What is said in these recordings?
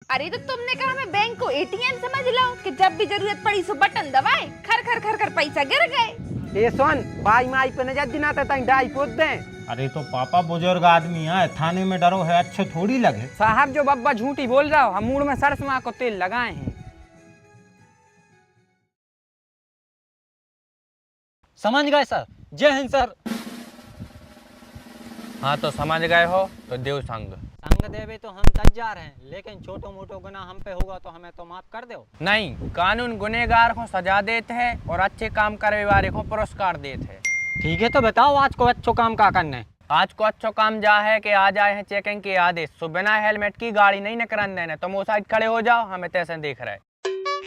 अरे तो तुमने कहा मैं बैंक को एटीएम समझ लो कि जब भी जरूरत पड़ी सो बटन दबाए खर खर खर खर पैसा गिर गए। ए सुन बाई माई पे नजर दिनाते तई डाई पोत दे। अरे तो पापा बुजुर्ग आदमी है, थाने में डरो है, अच्छे थोड़ी लगे। साहब जो बब्बा झूठी बोल रहा हो, हम मूड में सरसों को तेल लगाए हैं। समझ गए सर? जय हिंद सर। हाँ तो समझ गए हो तो देव संग। संग देवे तो हम तैयार हैं, लेकिन छोटो मोटो गुनाह हम पे होगा तो हमें तो माफ कर दो। नहीं, कानून गुनेगार को सजा देते हैं और अच्छे काम करने वाले को पुरस्कार देते हैं। ठीक है तो बताओ आज को अच्छो काम क्या करना है? आज को अच्छा काम जा है कि आज आए हैं चेकिंग के आदेश, तो बिना हेलमेट की गाड़ी नहीं निकलने देने। तुम वो साइड खड़े हो जाओ, हमें तैसे देख रहे।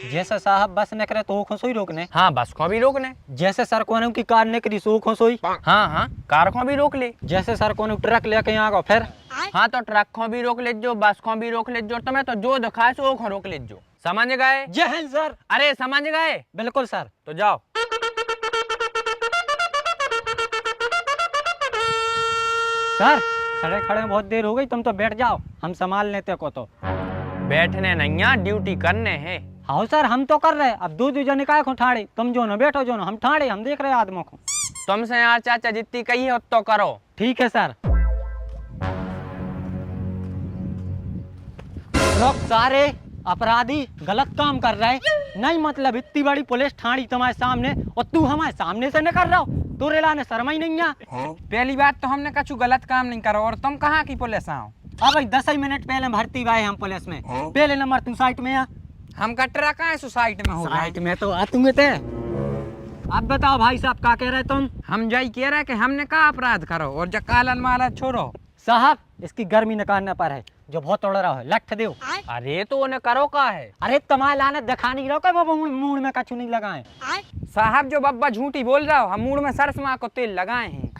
जैसे साहब बस निकले तो वो खुशोई रोकने। हाँ, बस को भी रोकने। जैसे सर को की कार निकली सो खुशोई। हाँ हाँ, कार को भी रोक ले। जैसे सर को ट्रक लेके आ गो फिर। हाँ तो ट्रक को भी रोक ले जो, बस को भी रोक ले जो, तुम्हें तो जो दिखाए सो को रोक ले जो। समझ गए? जय हिंद सर। अरे समझ गए? बिल्कुल सर। तो जाओ। सर खड़े खड़े बहुत देर हो गई, तुम तो बैठ जाओ, हम संभाल लेते को। तो बैठने नहीं, ड्यूटी करने हैं। हाँ सर हम तो कर रहे हैं, अब दो जने काय को ठाड़े, तुम जो न बैठो जो न हम ठाड़े, हम देख रहे हैं आदमों को। तुमसे यार चाचा जितनी कही है उतो करो। ठीक है सर। लोग सारे अपराधी गलत काम कर रहे हैं। नहीं मतलब इतनी बड़ी पुलिस ठाड़ी तुम्हारे सामने और तू हमारे सामने से न कर रहा हो, तो रेला शर्म ही नहीं है। पहली बात तो हमने कछु गलत काम नहीं करो, और तुम कहाँ की पुलिस आओ? अब 10 मिनट पहले भर्ती भाई हम पुलिस में, पहले नंबर तू साइट में आ। हम कटरा कहाँ है सोसाइटी में हो? साइट में तो आ तुम्हें थे। अब बताओ भाई साहब क्या कह रहे तुम? हम यही कह रहे कि हमने कहा अपराध करो और जकालन माला छोड़ो। साहब इसकी गर्मी निकालने पर है, जो बहुत तोड़ रहा है लठ दो। अरे तो उन्हें करो का है? अरे तुम्हारे लाने दिखा नहीं रहो वो मूड में कछु नहीं लगाए। साहब जो बब्बा झूठी बोल रहा हो, हम मूड में सरसों को तेल लगाए हैं।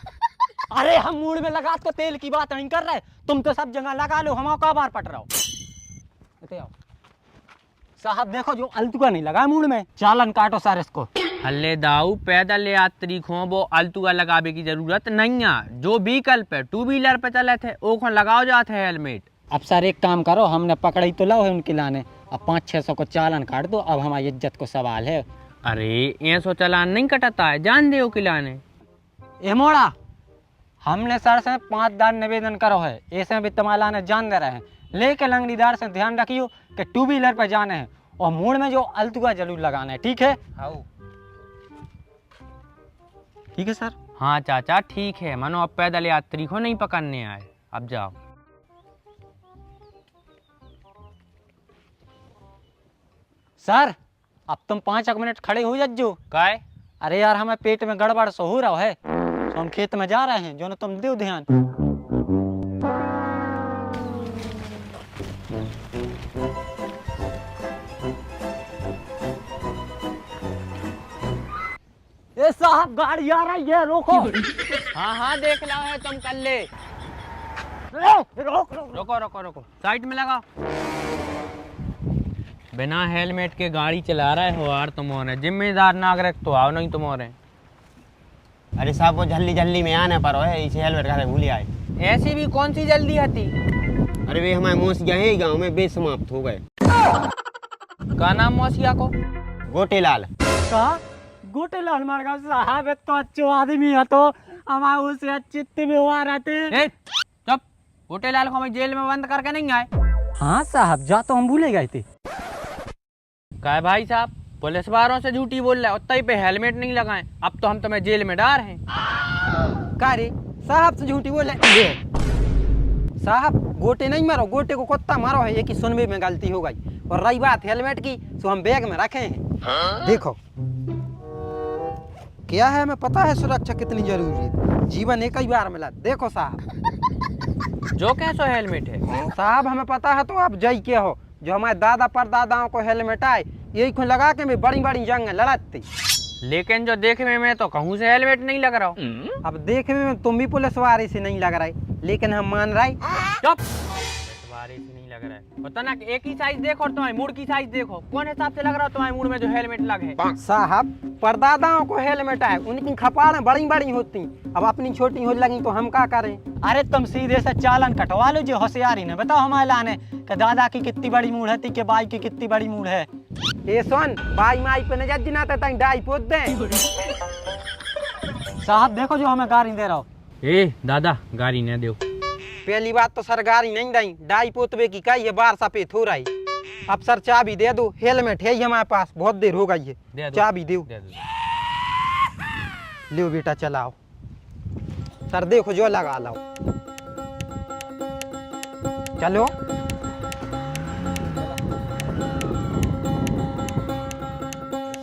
अरे हम मूड में लगा तो तेल की बात नहीं कर रहे, तुम तो सब जगह लगा लो, हम का बार पट रहा हो। साहब देखो जो अल्तुआ नहीं लगा मूड में, चालन काटो सर इसको। हल्ले दाऊ पैदल यात्री को वो अल्तुआ लगावे की जरूरत नहीं है। जो व्हीकल पे टू व्हीलर पे चले थे वो को लगाओ जाते है हेलमेट। अब सर एक काम करो, हमने पकड़ी तो लाओ है उनके लाने, अब 500-600 को चालन काट दो, अब हमारी इज्जत को सवाल है। अरे ये सो चालान नहीं कटता है, जान दे के लाने। ए मोड़ा, हमने सर से 5 दान निवेदन करो है, ऐसे भी तुम्हारे लाने जान दे रहे हैं, लेकिन लंगड़ीदार से ध्यान रखियो कि टू व्हीलर पे जाने हैं और मूड में जो अल्तुआ जरूर लगाना है, ठीक है? ठीक है सर। हाँ चाचा ठीक है, मनो अब पैदल यात्री को नहीं पकड़ने आए, अब जाओ। सर अब तुम 5 मिनट खड़े हो जाओ। काय? अरे यार हमें पेट में गड़बड़ सो हो रहा है, तो हम खेत में जा रहे हैं, जो न तुम दो ध्यान। ए साहब गाड़ी आ रही है, रोको। हाँ हाँ देख लो है तुम कर ले। रोको रोको रोको, साइड में लगाओ। बिना हेलमेट के गाड़ी चला रहे हो यार तुम्हारे, जिम्मेदार नागरिक तो आओ नहीं तुम्हारे। अरे साहब वो जल्दी जल्दी में आने पर है, इसे हेलमेट का भूल आए। ऐसी भी कौन सी जल्दी आती? अरे वे हमारे मौसिया है गाँव में बेसमाप्त हो गए। का नाम मौसिया को? गोटेलाल। कहा गोटेलाल मार का साहब, तो अच्छो आदमी है, तो हमारे उसे चित्त में हुआ रहते। चुप, गोटेलाल को हमें जेल में बंद करके नहीं आए। हाँ साहब जा तो हम भूले गए थे। क्या भाई साहब, पुलिस वालों से झूठी बोल रहे हो, उतई पे हेलमेट नहीं लगाए, अब तो हम तुम्हें जेल में डाल हैं। का रे साहब से झूठी बोल रहे? साहब गोटे नहीं मारो, गोटे को कुत्ता मारो है, ये की सुनने में गलती हो गई। और रही बात हेलमेट की, तो हम बैग में रखे हैं। देखो क्या है, हमें पता है सुरक्षा कितनी जरूरी है, जीवन एक ही बार मिला। देखो साहब जो कैसो हेलमेट है साहब, हमें पता है तो आप जय के हो, जो हमारे दादा परदादाओं को हेलमेट आए, यही को लगा के मैं बड़ी बड़ी जंग लड़ती। लेकिन जो देखने में तो कहूँ से हेलमेट नहीं लग रहा हो। अब देखने में तुम भी पुलिस वाले से नहीं लग रहे, लेकिन हम मान रहे। चुप, पुलिस वाले से नहीं लग रहा है। पता ना एक ही साइज देखो और तुम्हारी मूड की साइज देखो, कौन हिसाब से लग रहा है तुम्हारे मूड में जो हेलमेट लगे। साहब परदादाओं को हेलमेट है, उनकी खपाड़ें बड़ी बड़ी होती, अब अपनी छोटी हो लगी तो हम क्या करें। अरे तुम सीधे से चालान कटवा लो जो होशियारी ने बताओ हमारे लाने कि दादा की कितनी बड़ी मूड है कि बाई की कितनी बड़ी मूड है। ए सुन बाई माई पे नजर दिनाते तई डाई पोत दे। साहब देखो जो हमें गाड़ी दे रहा हो। ए दादा गाड़ी न दो। पहली बात तो सर गाड़ी नहीं दई, डाई पोतवे की कही है बार सफेद हो रही। अब सर चाबी दे दो, हेलमेट है ही हमारे पास, बहुत देर हो गई है, चाबी दो। लो बेटा चलाओ, सर देखो जो लगा लो, चलो।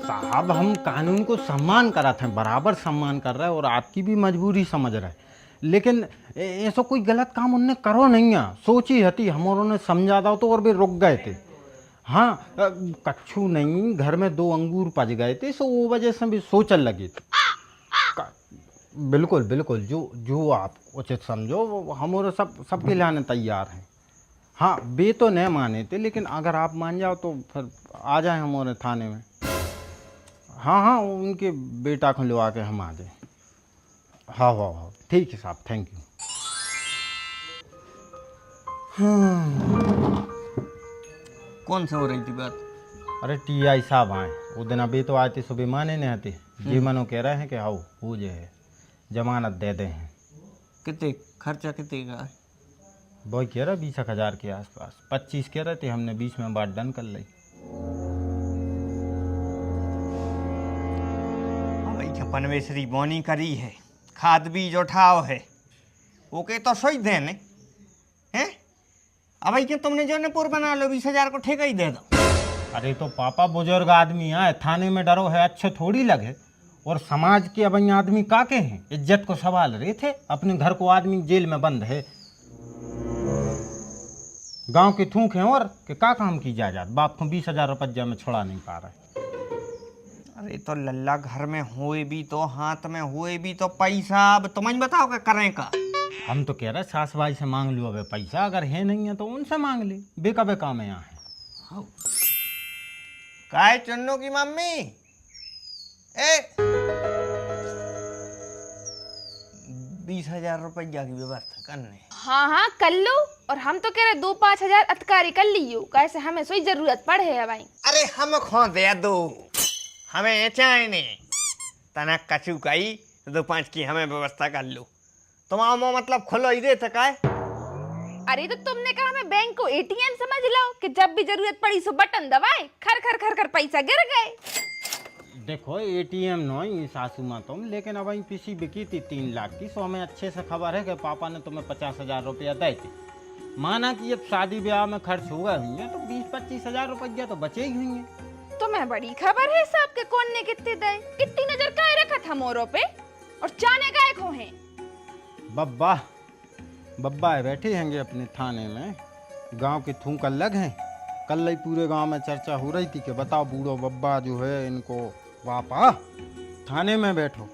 साहब हम कानून को सम्मान करा थे, बराबर सम्मान कर रहे हैं और आपकी भी मजबूरी समझ रहे हैं, लेकिन ऐसा कोई गलत काम उनने करो नहीं है। सोची हती हमारों ने समझा था तो और भी रुक गए थे। हाँ कच्छू नहीं, घर में 2 अंगूर पच गए थे, सो वो वजह से भी सोचने लगे थे। बिल्कुल बिल्कुल, जो आप उचित समझो वो हमारे सबके लाने तैयार हैं। हाँ बे तो नहीं माने थे, लेकिन अगर आप मान जाओ तो फिर आ जाए हमारे थाने में। हाँ उनके बेटा को लवा के हम आ जाए। हाँ ठीक है साहब, थैंक यू। कौन सा हो रही थी बात? अरे TI साहब आए, वो दिन अभी तो आए थे, सुबह माने नहीं आते जी, मनो कह रहे हैं कि आओ हो जाए जमानत दे दे हैं। कितने खर्चा कितने का? वो कह रहा 20,000 के आसपास, 25 कह रहे थे, हमने 20 में बात डन कर ली। पनवेसरी बोनी करी है, खाद बीज उठाओ है, ओके तो सोच देने हैं। अब क्या तुमने जो पुर बना लो, 20,000 को ठेका ही दे दो। अरे तो पापा बुजुर्ग आदमी आए, थाने में डरो है, अच्छे थोड़ी लगे। और समाज के अब आदमी काके हैं, इज्जत को सवाल रहे थे, अपने घर को आदमी जेल में बंद है, गांव के थूक हैं और कि का काम की जायदाद, बाप को 20,000 रुपया में छोड़ा नहीं पा रहा है। अरे तो लल्ला घर में हुए भी तो, हाथ में हुए भी तो पैसा, अब तुम्हें बताओ क्या करें का। हम तो कह रहे सास भाई से मांग लो अबे पैसा, अगर है नहीं है तो उनसे मांग ले, बेका बेका में यहाँ है। काय चुन्नू की मम्मी, ए 20,000 रुपया की व्यवस्था करने। हाँ कर लो, और हम तो कह रहे 2-5 हजार अतकारी कर लियो, कैसे हमें सोई जरूरत पड़े है भाई। अरे हम खो दे दो, हमें चाहिए तना कचू कई 2-5 की हमें व्यवस्था कर लो। तुम आओ मतलब खुलो ही दे तक आए। अरे तो तुमने कहा हमें बैंक को ATM समझ लो कि जब भी जरूरत पड़ी सो बटन दबाए, खर खर खर खर पैसा गिर गए। देखो ATM नहीं सासू माँ तुम, लेकिन अब वही पीसी बिकी थी 3 लाख की, सो हमें अच्छे से खबर है कि पापा ने तुम्हें 50,000 रुपया दे थे। माना कि अब शादी ब्याह में खर्च हो गए होंगे तो 20-25 हजार रुपया तो बचे ही होंगे। तुम्हें बड़ी खबर है साहब के कौन ने कितने दे, कितनी नजर काहे रखा था मोरों पे, और चाने काहे खो हैं। बब्बा है बैठे हैंगे अपने थाने में, गांव के थूक अलग हैं। कल ही पूरे गांव में चर्चा हो रही थी कि बताओ बूढ़ो बब्बा जो है इनको पापा थाने में बैठो।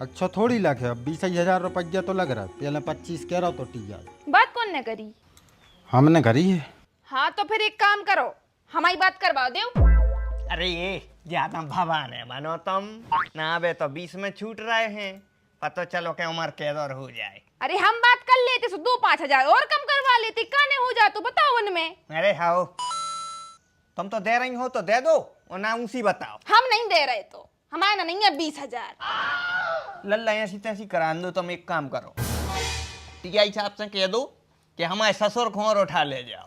अच्छा थोड़ी लग है, अब 20,000 रुपया तो लग रहा है, पहले 25 कह रहा तो टीजा। बात कौन ने करी? हमने करी है। हाँ तो फिर एक काम करो, हमारी बात करवा दो। अरे ये ज्यादा भवान है मानो तुम ना, बे तो 20 में छूट रहे हैं, पता चलो कि उम्र के दौर हो जाए। अरे हम बात कर लेते, 2-5 हजार और कम करवा लेते, काने हो जा तो बताओ उनमें। अरे हाँ तुम तो दे रही हो तो दे दो, और ना उसी बताओ। हम नहीं दे रहे तो हमारा ना नहीं है 20,000। लल्ला ऐसी तैसी करा दो। तुम एक काम करो, TI साहब से कह दो कि हमारे ससुर को और उठा ले जाओ,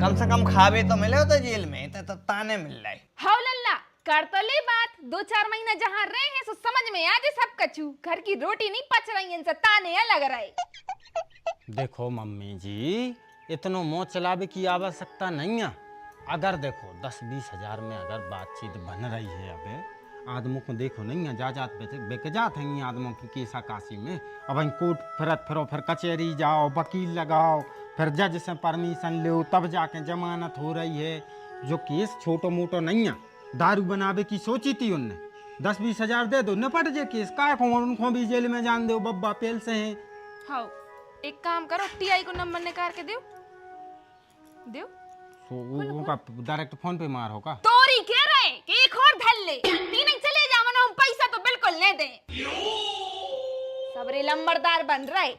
कम से कम खावे तो मिले हो तो जेल में, तो ताने मिल रहे। हाँ लल्ला कर तो ले बात, 2-4 महीना जहाँ रहे हैं सो समझ में आ जाए सब कछु, घर की रोटी नहीं पच रही इनसे, ताने लग रहे। देखो मम्मी जी, इतनो मोह चलावे की आवश्यकता नहीं है। अगर देखो 10-20 हजार में अगर बातचीत बन रही है, अबे आदमों को देखो नहीं है, जात बेक जात हैं आदमों की केसा काशी में। अब इन कोर्ट फिरत फिरो, फिर कचहरी जाओ, वकील लगाओ, फिर जज से परमिशन लो, तब जाके जमानत हो रही है। जो केस छोटो मोटो नहीं है, दारू बनावे की सोची थी उनने, 10-20 हजार दे दो निपट जे केस, काय को उनको भी जेल में जान दो, बब्बा पेल से हैं। हाँ एक काम करो, TI को नंबर निकाल के दो, दो उनका डायरेक्ट फोन पे मार होगा। तोरी कह रहे कि एक और धल ले ती नहीं चले जा मनो हम पैसा तो बिल्कुल नहीं दे सबरे लंबरदार बन रहे